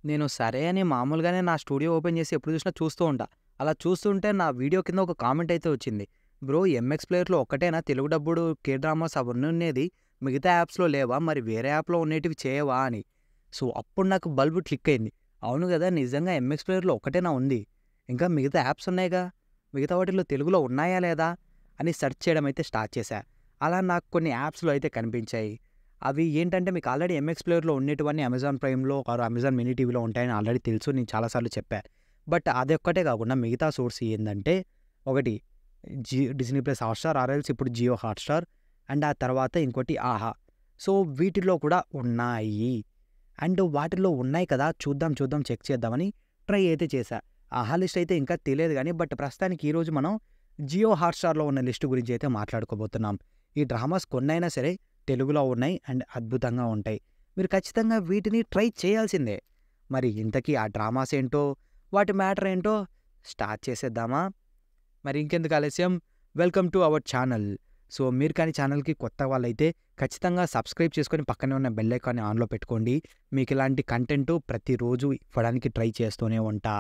నేను సరే అని మామూలుగానే నా స్టూడియో ఓపెన్ చేసి ఎప్పుడు చూసినా చూస్తూ ఉంటా. అలా చూస్తుంటే నా వీడియో కింద ఒక కామెంట్ అయితే వచ్చింది. "Bro MX ప్లేయర్‌లో ఒక్కటేనా Telugu డబ్బుడు K dramas అవన్నీ ఉండేది. మిగతా యాప్స్‌లో లేవా? మరి వేరే యాప్‌లో ఉండేటివి చేయవా?" అని. సో, అప్పుడు నాకు బల్బు క్లిక్ అయింది. అవును గదా! నిజంగా ఎంఎక్స్ ప్లేయర్‌లో ఒక్కటేనా ఉంది. ఇంకా మిగతా యాప్స్ ఉన్నాయిగా. మిగతా వాటిల్లో తెలుగులో ఉన్నాయా లేదా? అని సెర్చ్ చేయడం అయితే స్టార్ట్ చేశా. అలా నాకు కొన్ని యాప్స్‌లో అయితే కనిపించాయి. అవి ఏంటంటే మీకు ఆల్రెడీ ఎంఎక్స్ ప్లేయర్‌లో ఉండేటివన్నీ అమెజాన్ ప్రైమ్‌లో ఆర్ అమెజాన్ మినీ టీవీలో ఉంటాయని ఆల్రెడీ తెలుసు. నేను చాలా సార్లు చెప్పా. బట్ అదొక్కటే కాకుండా మిగతా సోర్స్ ఏందంటే ఒకటి డిస్నీ ప్లస్ హాట్‌స్టార్ ఆర్ఎల్స్ ఇప్పుడు జియో హాట్‌స్టార్ అండ్ ఆ తర్వాత ఇంకోటి ఆహా! సో వీటిలో కూడా ఉన్నాయి. అండ్ వాటిల్లో ఉన్నాయి కదా! చూద్దాం, చూద్దాం చెక్ చేద్దామని ట్రై అయితే చేశా. ఆహా లిస్ట్ అయితే ఇంకా తెలియదు గానీ బట్ ప్రస్తుతానికి ఈరోజు మనం జియో హాట్‌స్టార్‌లో ఉన్న లిస్ట్ గురించి అయితే మాట్లాడుకోబోతున్నాం. ఈ డ్రామాస్ కొన్నైనా సరే తెలుగులో ఉన్నాయి అండ్ అద్భుతంగా ఉంటాయి. మీరు ఖచ్చితంగా వీటిని ట్రై చేయాల్సిందే. మరి ఇంతకీ ఆ డ్రామాస్ ఏంటో, వాటి మ్యాటర్ ఏంటో స్టార్ట్ చేసేద్దామా? మరి ఇంకెందుకు ఆలస్యం welcome to our channel. So మీరు కానీ ఛానల్‌కి కొత్త వాళ్ళైతే ఖచ్చితంగా సబ్స్క్రైబ్ చేసుకొని పక్కనే ఉన్న బెల్ ఐకాన్‌ని ఆన్‌లో పెట్టుకోండి. మీకు ఇలాంటి కంటెంటు ప్రతిరోజు ఇవ్వడానికి ట్రై చేస్తూనే ఉంటా.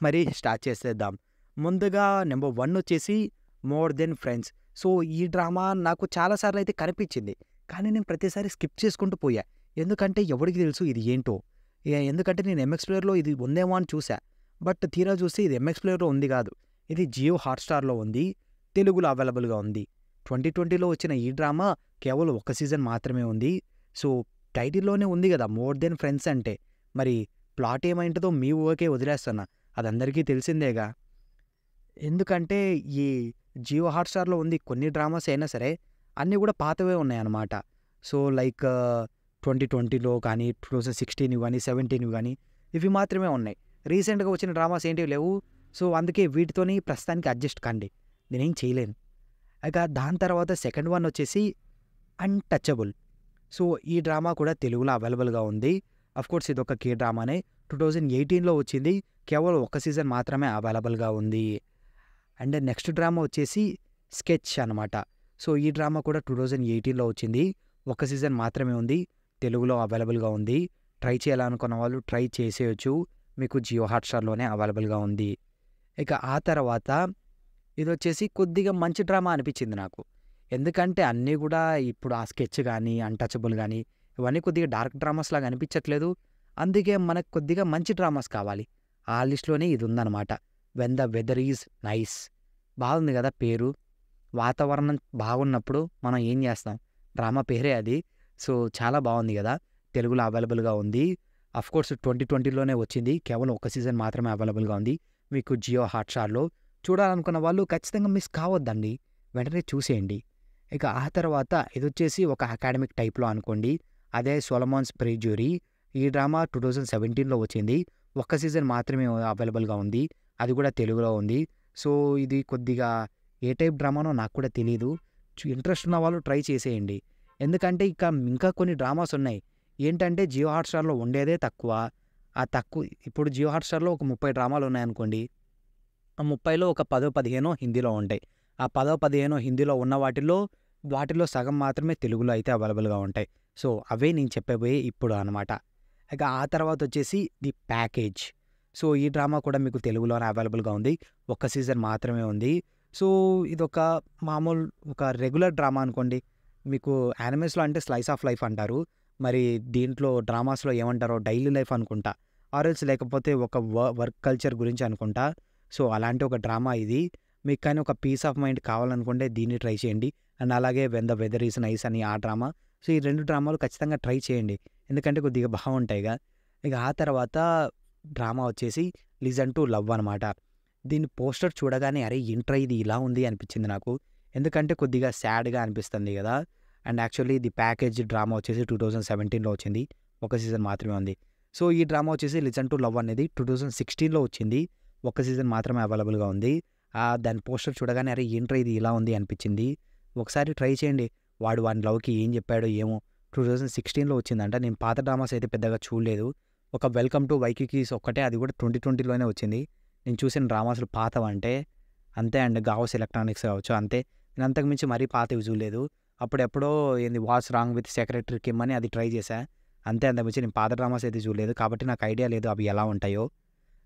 మరి స్టార్ట్ చేసేద్దాం. ముందుగా నెంబర్ 1 వచ్చేసి 'మోర్ దెన్ ఫ్రెండ్స్'. సో ఈ డ్రామా నాకు చాలా సార్లయితే కనిపించింది. కానీ నేను ప్రతిసారి స్కిప్ చేసుకుంటూ పోయా. ఎందుకంటే ఎవడికి తెలుసు ఇది ఏంటో. ఎందుకంటే నేను ఎంఎక్స్ ప్లేయర్‌లో ఇది ఉందేమో అని చూసా. బట్ తీరా చూస్తే ఇది ఎంఎక్స్ ప్లేయర్‌లో ఉంది కాదు. ఇది జియో హాట్‌స్టార్‌లో ఉంది. తెలుగులో అవైలబుల్‌గా ఉంది. 2020లో వచ్చిన ఈ డ్రామా కేవలం ఒక సీజన్ మాత్రమే ఉంది. సో టైటిల్‌లోనే ఉంది గదా! 'మోర్ దెన్ ఫ్రెండ్స్' అంటే. మరి ప్లాట్ ఏమైంటదో మీ ఊహకే వదిలేస్తున్నా. అదందరికీ తెలిసిందేగా. ఎందుకంటే ఈ జియో హాట్‌స్టార్‌లో ఉంది కొన్ని డ్రామాస్ అయినా సరే అన్నీ గూడా పాతవే ఉన్నాయన్నమాట. సో లైక్ 2020లో కానీ, 2016 గానీ, 17 గానీ ఇవి మాత్రమే ఉన్నాయి. రీసెంట్‌గా వచ్చిన డ్రామాస్ ఏంటివి లేవు. సో అందుకే వీటితోని ప్రస్తుతానికి అడ్జస్ట్ కండి. నేనేం చేయలేను. ఇక దాని తర్వాత సెకండ్ వన్ వచ్చేసి 'అన్‌టచబుల్'. సో ఈ డ్రామా కూడా తెలుగులో అవైలబుల్‌గా ఉంది. అఫ్‌కోర్స్ ఇదొక కే డ్రామానే. 2018లో వచ్చింది. కేవలం ఒక సీజన్ మాత్రమే అవైలబుల్‌గా ఉంది. అండ్ నెక్స్ట్ డ్రామా వచ్చేసి 'స్కెచ్' అనమాట. సో ఈ డ్రామా కూడా 2018లో వచ్చింది. ఒక సీజన్ మాత్రమే ఉంది. తెలుగులో అవైలబుల్‌గా ఉంది. ట్రై చేయాలనుకున్న వాళ్ళు ట్రై చేసేయొచ్చు. మీకు జియో హాట్‌స్టార్‌లోనే అవైలబుల్‌గా ఉంది. ఇక ఆ తర్వాత ఇదొచ్చేసి కొద్దిగా మంచి డ్రామా అనిపించింది నాకు. ఎందుకంటే అన్నీ గూడా ఇప్పుడు ఆ 'స్కెచ్' గానీ, 'అన్‌టచబుల్' గానీ ఇవన్నీ కొద్దిగా డార్క్ డ్రామాస్ లాగా అనిపించట్లేదు. అందుకే మనకు కొద్దిగా మంచి డ్రామాస్ కావాలి. ఆ లిస్ట్‌లోనే ఇది ఉందనమాట. 'When the weather is nice'. బాగుంది గదా పేరు. వాతావరణం బాగున్నప్పుడు మనం ఏం జేస్తాం? డ్రామా పేరే అది. సో చాలా బావుంది గదా! తెలుగులో అవైలబుల్‌గా ఉంది. అఫ్‌కోర్స్ 2020లోనే వచ్చింది. కేవలం ఒక సీజన్ మాత్రమే అవైలబుల్‌గా ఉంది. మీకు జియో హాట్‌స్టార్‌లో. చూడాలనుకున్న వాళ్ళు ఖచ్చితంగా మిస్ కావద్దండి. వెంటనే చూసేయండి. ఇక ఆ తర్వాత ఇదొచ్చేసి ఒక అకాడమిక్ టైప్‌లో అనుకోండి. అదే 'సొలొమోన్స్ ప్రేజ్యూరీ'. ఈ డ్రామా 2017లో వచ్చింది. ఒక్క సీజన్ మాత్రమే అవైలబుల్‌గా ఉంది. అది కూడా తెలుగులో ఉంది. సో ఇది కొద్దిగా ఏ టైప్ డ్రామానో నాకు కూడా తెలీదు. ఇంట్రెస్ట్ ఉన్న వాళ్ళు ట్రై చేసేయండి. ఎందుకంటే ఇంకా కొన్ని డ్రామాస్ ఉన్నాయి. ఏంటంటే జియో హాట్‌స్టార్‌లో ఉండేదే తక్కువ. ఆ తక్కువ ఇప్పుడు జియో హాట్‌స్టార్‌లో ఒక 30 డ్రామాలున్నాయనుకోండి. ఆ 30లో ఒక 10, 15 హిందీలో ఉంటాయి. ఆ 10, 15 హిందీలో ఉన్న వాటిలో సగం మాత్రమే తెలుగులో అయితే అవైలబుల్‌గా ఉంటాయి. సో అవే నేను చెప్పబోయే ఇప్పుడు అనమాట. ఇక ఆ తర్వాతొచ్చేసి 'ది ప్యాకేజ్'. సో ఈ డ్రామా కూడా మీకు తెలుగులోనే అవైలబుల్‌గా ఉంది. ఒక్క సీజన్ మాత్రమే ఉంది. సో ఇదొక మామూలు ఒక రెగ్యులర్ డ్రామా అనుకోండి. మీకు యానిమేస్‌లో అంటే స్లైస్ ఆఫ్ లైఫ్ అంటారు. మరి దీంట్లో డ్రామాస్‌లో ఏమంటారో డైలీ లైఫ్ అనుకుంటా. ఆరెల్స్ లేకపోతే ఒక వర్క్ కల్చర్ గురించి అనుకుంటా. సో అలాంటి ఒక డ్రామా ఇది. మీకు కానీ ఒక పీస్ ఆఫ్ మైండ్ కావాలనుకుంటే దీన్ని ట్రై చేయండి. అండ్ అలాగే 'when the weather is nice' అని ఆ డ్రామా. సో ఈ 2 డ్రామాలు ఖచ్చితంగా ట్రై చేయండి. ఎందుకంటే కొద్దిగా బావుంటాయిగా. ఇక ఆ తర్వాత డ్రామా వచ్చేసి 'లిజన్ టు లవ్' అనమాట. దీని పోస్టర్ చూడగానే అరే! ఏంట్రా ఇది ఇలా ఉంది అనిపించింది నాకు. ఎందుకంటే కొద్దిగా సాడ్‌గా అనిపిస్తుంది గదా! And actually 'the package' drama వచ్చేసి 2017లో వచ్చింది. ఒక సీజన్ మాత్రమే ఉంది. సో ఈ డ్రామా వచ్చేసి 'లిజన్ టు లవ్' అనేది 2016లో వచ్చింది. ఒక్క సీజన్ మాత్రమే అవైలబుల్‌గా ఉంది. దాని పోస్టర్ చూడగానే అరే! ఏంట్రా ఇది ఇలా ఉంది అనిపించింది. ఒకసారి ట్రై చేయండి. వాని లవ్‌కి ఏం చెప్పాడో ఏమో! 2016లో వచ్చిందంట. నేను పాత డ్రామాస్ అయితే పెద్దగా చూడలేదు. ఒక 'వెల్కమ్ టు వైకికీస్' ఒక్కటే అది కూడా 2020లోనే వచ్చింది. నేను చూసిన డ్రామాస్‌లు పాతవంటే అంతే అండి. 'గావోస్ ఎలక్ట్రానిక్స్' కావచ్చు అంతే. నేను అంతకు మించి మరీ పాతవి చూడలేదు. అప్పుడెప్పుడో ఏంది 'what's wrong with secretary Kim' అని అది ట్రై చేశా. అంతే అంతకుమించి నేను పాత డ్రామాస్ అయితే చూడలేదు. కాబట్టి నాకు ఐడియా లేదు అవి ఎలా ఉంటాయో.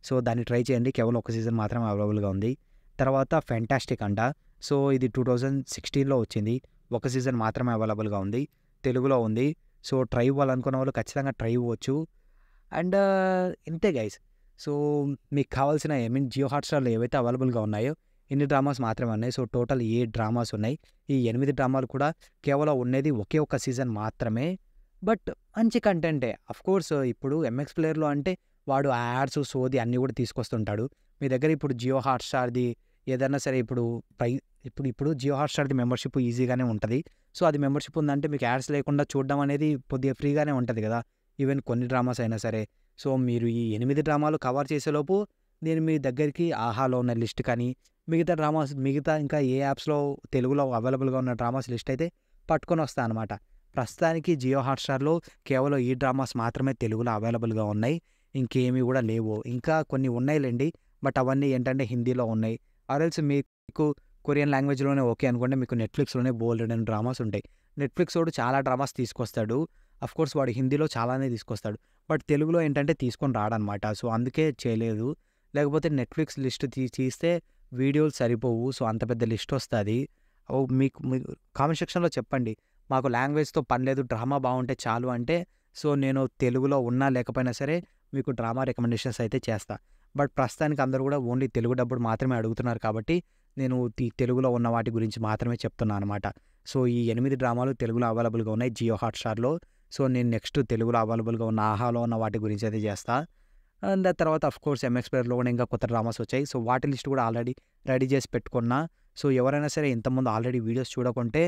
సో, దాన్ని ట్రై చేయండి. కేవలం ఒక సీజన్ మాత్రమే అవైలబుల్‌గా ఉంది. తర్వాత 'ఫెంటాస్టిక్' అంట. సో, ఇది 2016లో వచ్చింది. ఒక సీజన్ మాత్రమే అవైలబుల్‌గా ఉంది. తెలుగులో ఉంది. సో, ట్రై ఇవ్వాలనుకున్న వాళ్ళు ఖచ్చితంగా ట్రై ఇవ్వచ్చు. అండ్ ఇంతే గైస్. సో, మీకు కావాల్సిన జియో హాట్‌స్టార్‌లో ఏవైతే అవైలబుల్‌గా ఉన్నాయో ఇన్ని డ్రామాస్ మాత్రమే ఉన్నాయి. సో, టోటల్ 7 డ్రామాస్ ఉన్నాయి. ఈ 8 డ్రామాలు కూడా కేవలం ఉన్నది ఒకే ఒక్క సీజన్ మాత్రమే. బట్ మంచి కంటెంటే. ఆఫ్‌కోర్స్ ఇప్పుడు ఎంఎక్స్ ప్లేయర్‌లో అంటే వాడు యాడ్స్, సోది అన్నీ కూడా తీసుకొస్తుంటాడు. మీ దగ్గర ఇప్పుడు జియో హాట్‌స్టార్‌ది ఏదన్నా సరే ఇప్పుడు జియో హాట్‌స్టార్‌ది మెంబర్‌షిప్ ఈజీగానే ఉంటది. సో, అది మెంబర్‌షిప్ ఉందంటే మీకు యాడ్స్ లేకుండా చూడడం అనేది కొద్దిగా ఫ్రీగానే ఉంటది కదా! ఈవెన్ కొన్ని డ్రామాస్ అయినా సరే. సో, మీరు ఈ 8 డ్రామాలు కవర్ చేసేలోపు నేను మీ దగ్గరికి ఆహాలో ఉన్న లిస్ట్ కానీ, మిగతా ఇంకా ఏ యాప్స్‌లో తెలుగులో అవైలబుల్‌గా ఉన్న డ్రామాస్ లిస్ట్ అయితే పట్టుకొనొస్తా అనమాట. ప్రస్తుతానికి జియో హాట్‌స్టార్‌లో కేవలం ఈ డ్రామాస్ మాత్రమే తెలుగులో అవైలబుల్‌గా ఉన్నాయి. ఇంకేమి కూడా లేవు. ఇంకా కొన్ని ఉన్నాయిలెండి. బట్ అవన్నీ ఏంటంటే హిందీలో ఉన్నాయి. ఆర్ ఎల్స్ మీకు కొరియన్ లాంగ్వేజ్‌లోనే ఓకే అనుకోండి. మీకు నెట్‌ఫ్లిక్స్‌లోనే బోలెడన్ని డ్రామాస్ ఉంటాయి. నెట్‌ఫ్లిక్సోడు చాలా డ్రామాస్ తీసుకొస్తాడు. ఆఫ్‌కోర్స్ వాడు హిందీలో చాలానే తీసుకొస్తాడు. బట్ తెలుగులో ఏంటంటే తీసుకొని రాడనమాట. సో, అందుకే చేయలేదు. లేకపోతే నెట్‌ఫ్లిక్స్ లిస్ట్ తీస్తే వీడియోలు సరిపోవు. సో, అంత పెద్ద లిస్ట్ వస్తది. మీకు కామెంట్ సెక్షన్‌లో చెప్పండి. మాకు లాంగ్వేజ్‌తో పని లేదు. డ్రామా బావుంటే చాలు అంటే, సో, నేను తెలుగులో ఉన్నా లేకపోయినా సరే మీకు డ్రామా రికమెండేషన్స్ అయితే చేస్తా. బట్ ప్రస్తుతానికి అందరూ కూడా ఓన్లీ తెలుగు డబ్బుడు మాత్రమే అడుగుతున్నారు కాబట్టి, నేను తెలుగులో ఉన్న వాటి గురించి మాత్రమే చెప్తున్నా అనమాట. సో, ఈ 8 డ్రామాలు తెలుగులో అవైలబుల్‌గా ఉన్నాయి జియో హాట్‌స్టార్‌లో. సో, నేను నెక్స్ట్ తెలుగులో అవైలబుల్‌గా ఉన్న ఆహాలో ఉన్న వాటి గురించి అయితే చేస్తా. అండ్ ఆ తర్వాత ఆఫ్‌కోర్స్ ఎంఎక్స్ ప్లేయర్‌లో కూడా ఇంకా కొత్త డ్రామాస్ వచ్చాయి. సో, వాటి లిస్ట్ కూడా ఆల్రెడీ రెడీ చేసి పెట్టుకున్నా. సో, ఎవరైనా సరే ఇంతకుముందు ఆల్రెడీ వీడియోస్ చూడకుంటే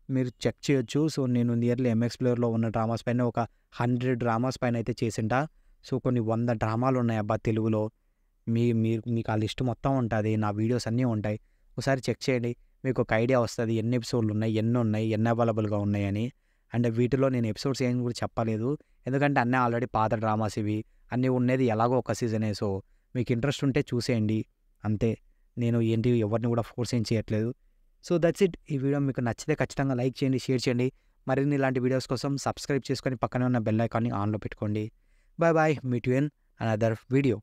మీరు చెక్ చేయొచ్చు. సో, నేను నియర్లీ ఎంఎక్స్ ప్లేయర్‌లో ఉన్న డ్రామాస్ పైన ఒక 100 డ్రామాస్ పైన అయితే చేసుంటా. సో, కొన్ని 100 డ్రామాలు ఉన్నాయి అబ్బా తెలుగులో. మీకు ఆ లిస్ట్ మొత్తం ఉంటది. నా వీడియోస్ అన్నీ ఉంటాయి. ఒకసారి చెక్ చేయండి. మీకు ఒక ఐడియా వస్తది. ఎన్ని ఎపిసోడ్‌లు ఉన్నాయి, ఎన్నున్నాయి, ఎన్ని అవైలబుల్‌గా ఉన్నాయని. అండ్ వీటిలో నేను ఎపిసోడ్స్ ఏం కూడా చెప్పలేదు. ఎందుకంటే అన్నీ ఆల్రెడీ పాత డ్రామాస్ ఇవి. అన్నీ ఉండేది ఎలాగో ఒక సీజనే. సో, మీకు ఇంట్రెస్ట్ ఉంటే చూసేయండి. అంతే. నేను ఎవరిని కూడా ఫోర్స్ ఏం చేయట్లేదు. So, that's it. ఈ వీడియో మీకు నచ్చితే ఖచ్చితంగా లైక్ చేయండి, షేర్ చేయండి. మరిన్ని ఇలాంటి వీడియోస్ కోసం సబ్స్క్రైబ్ చేసుకొని పక్కనే ఉన్న బెల్ ఐకాన్‌ని ఆన్‌లో పెట్టుకోండి. By meet you in another video.